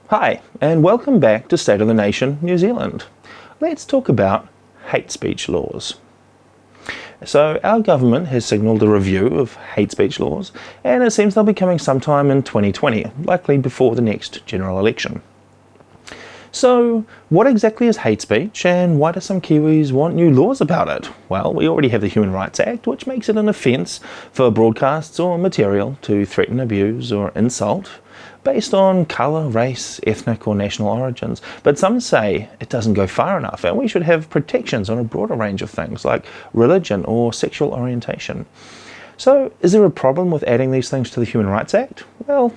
Hi, and welcome back to State of the Nation, New Zealand. Let's talk about hate speech laws. So our government has signalled a review of hate speech laws, and it seems they'll be coming sometime in 2020, likely before the next general election. So what exactly is hate speech, and why do some Kiwis want new laws about it? Well, we already have the Human Rights Act, which makes it an offence for broadcasts or material to threaten, abuse or insult based on colour, race, ethnic or national origins. But some say it doesn't go far enough and we should have protections on a broader range of things like religion or sexual orientation. So is there a problem with adding these things to the Human Rights Act? Well,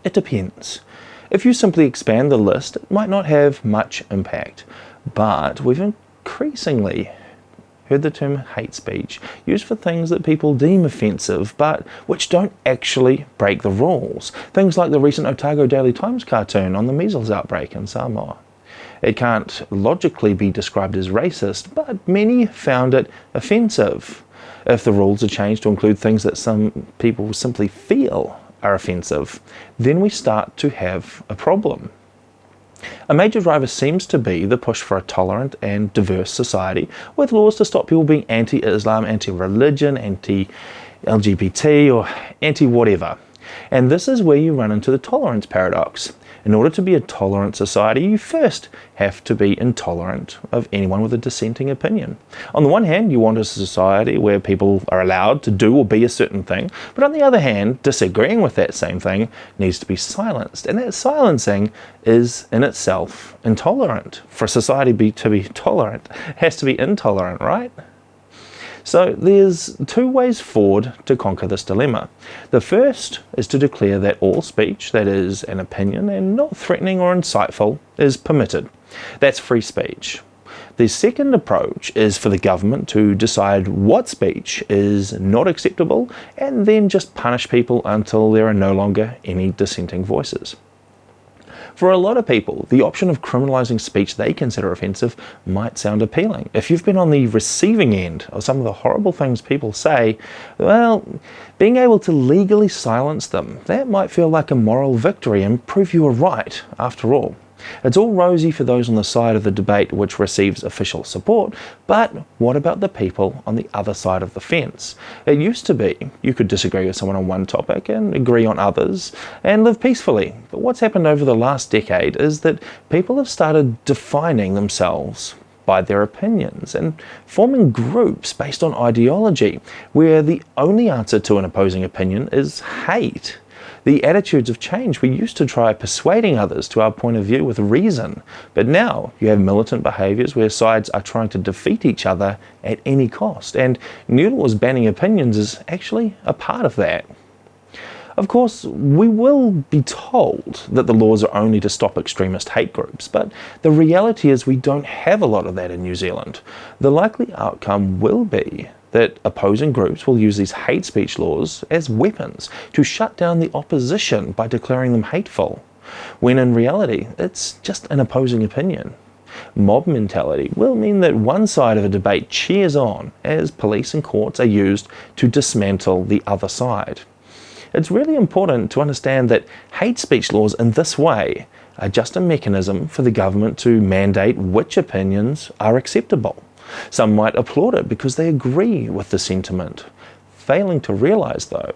it depends. If you simply expand the list, it might not have much impact, but we've increasingly heard the term hate speech used for things that people deem offensive, but which don't actually break the rules. Things like the recent Otago Daily Times cartoon on the measles outbreak in Samoa. It can't logically be described as racist, but many found it offensive. If the rules are changed to include things that some people simply feel are offensive, then we start to have a problem. A major driver seems to be the push for a tolerant and diverse society with laws to stop people being anti-Islam, anti-religion, anti-LGBT or anti-whatever. And this is where you run into the tolerance paradox. In order to be a tolerant society, you first have to be intolerant of anyone with a dissenting opinion. On the one hand, you want a society where people are allowed to do or be a certain thing, but on the other hand, disagreeing with that same thing needs to be silenced. And that silencing is in itself intolerant. For a society to be tolerant, it has to be intolerant, right? So there's two ways forward to conquer this dilemma. The first is to declare that all speech that is an opinion and not threatening or insightful is permitted. That's free speech. The second approach is for the government to decide what speech is not acceptable and then just punish people until there are no longer any dissenting voices. For a lot of people, the option of criminalising speech they consider offensive might sound appealing. If you've been on the receiving end of some of the horrible things people say, well, being able to legally silence them, that might feel like a moral victory and prove you were right after all. It's all rosy for those on the side of the debate which receives official support, but what about the people on the other side of the fence? It used to be you could disagree with someone on one topic and agree on others and live peacefully. But what's happened over the last decade is that people have started defining themselves by their opinions and forming groups based on ideology, where the only answer to an opposing opinion is hate. The attitudes have changed. We used to try persuading others to our point of view with reason, but now you have militant behaviours where sides are trying to defeat each other at any cost, and new laws banning opinions is actually a part of that. Of course, we will be told that the laws are only to stop extremist hate groups, but the reality is we don't have a lot of that in New Zealand. The likely outcome will be that opposing groups will use these hate speech laws as weapons to shut down the opposition by declaring them hateful, when in reality it's just an opposing opinion. Mob mentality will mean that one side of a debate cheers on as police and courts are used to dismantle the other side. It's really important to understand that hate speech laws in this way are just a mechanism for the government to mandate which opinions are acceptable. Some might applaud it because they agree with the sentiment, failing to realise, though,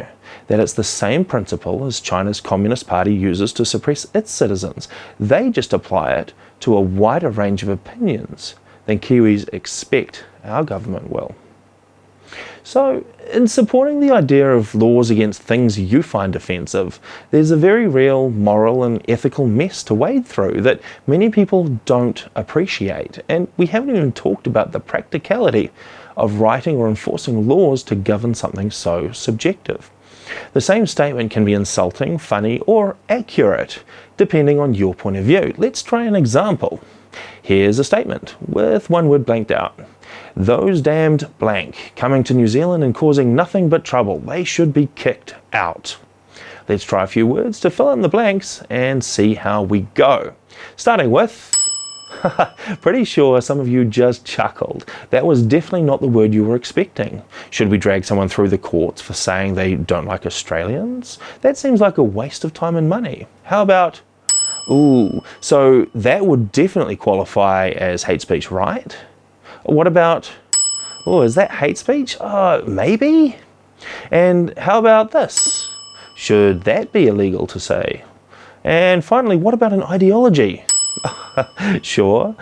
that it's the same principle as China's Communist Party uses to suppress its citizens. They just apply it to a wider range of opinions than Kiwis expect our government will. So, in supporting the idea of laws against things you find offensive, there's a very real moral and ethical mess to wade through that many people don't appreciate. And we haven't even talked about the practicality of writing or enforcing laws to govern something so subjective. The same statement can be insulting, funny, or accurate, depending on your point of view. Let's try an example. Here's a statement with one word blanked out. Those damned blank coming to New Zealand and causing nothing but trouble. They should be kicked out. Let's try a few words to fill in the blanks and see how we go. Starting with, pretty sure some of you just chuckled. That was definitely not the word you were expecting. Should we drag someone through the courts for saying they don't like Australians? That seems like a waste of time and money. How about Ooh, so that would definitely qualify as hate speech, right? What about, oh, is that hate speech? Maybe. And how about this? Should that be illegal to say? And finally, what about an ideology? Sure.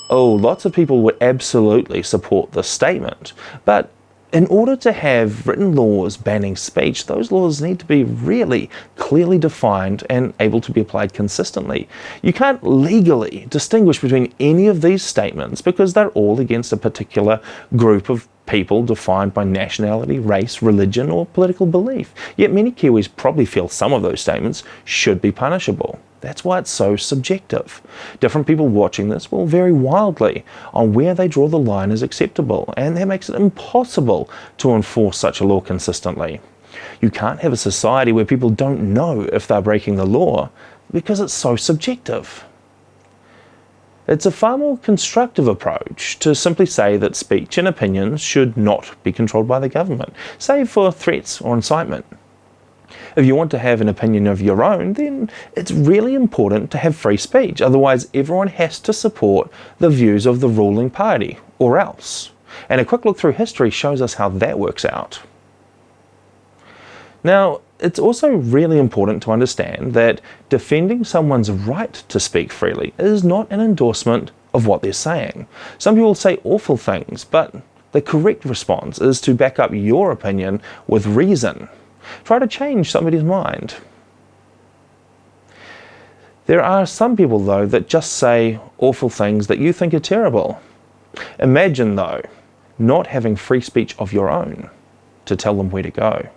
Oh, lots of people would absolutely support this statement. But in order to have written laws banning speech, those laws need to be really clearly defined and able to be applied consistently. You can't legally distinguish between any of these statements because they're all against a particular group of people defined by nationality, race, religion, or political belief. Yet many Kiwis probably feel some of those statements should be punishable. That's why it's so subjective. Different people watching this will vary wildly on where they draw the line as acceptable, and that makes it impossible to enforce such a law consistently. You can't have a society where people don't know if they're breaking the law because it's so subjective. It's a far more constructive approach to simply say that speech and opinions should not be controlled by the government, save for threats or incitement. If you want to have an opinion of your own, then it's really important to have free speech. Otherwise, everyone has to support the views of the ruling party, or else. And a quick look through history shows us how that works out. Now, it's also really important to understand that defending someone's right to speak freely is not an endorsement of what they're saying. Some people say awful things, but the correct response is to back up your opinion with reason. Try to change somebody's mind. There are some people, though, that just say awful things that you think are terrible. Imagine, though, not having free speech of your own to tell them where to go.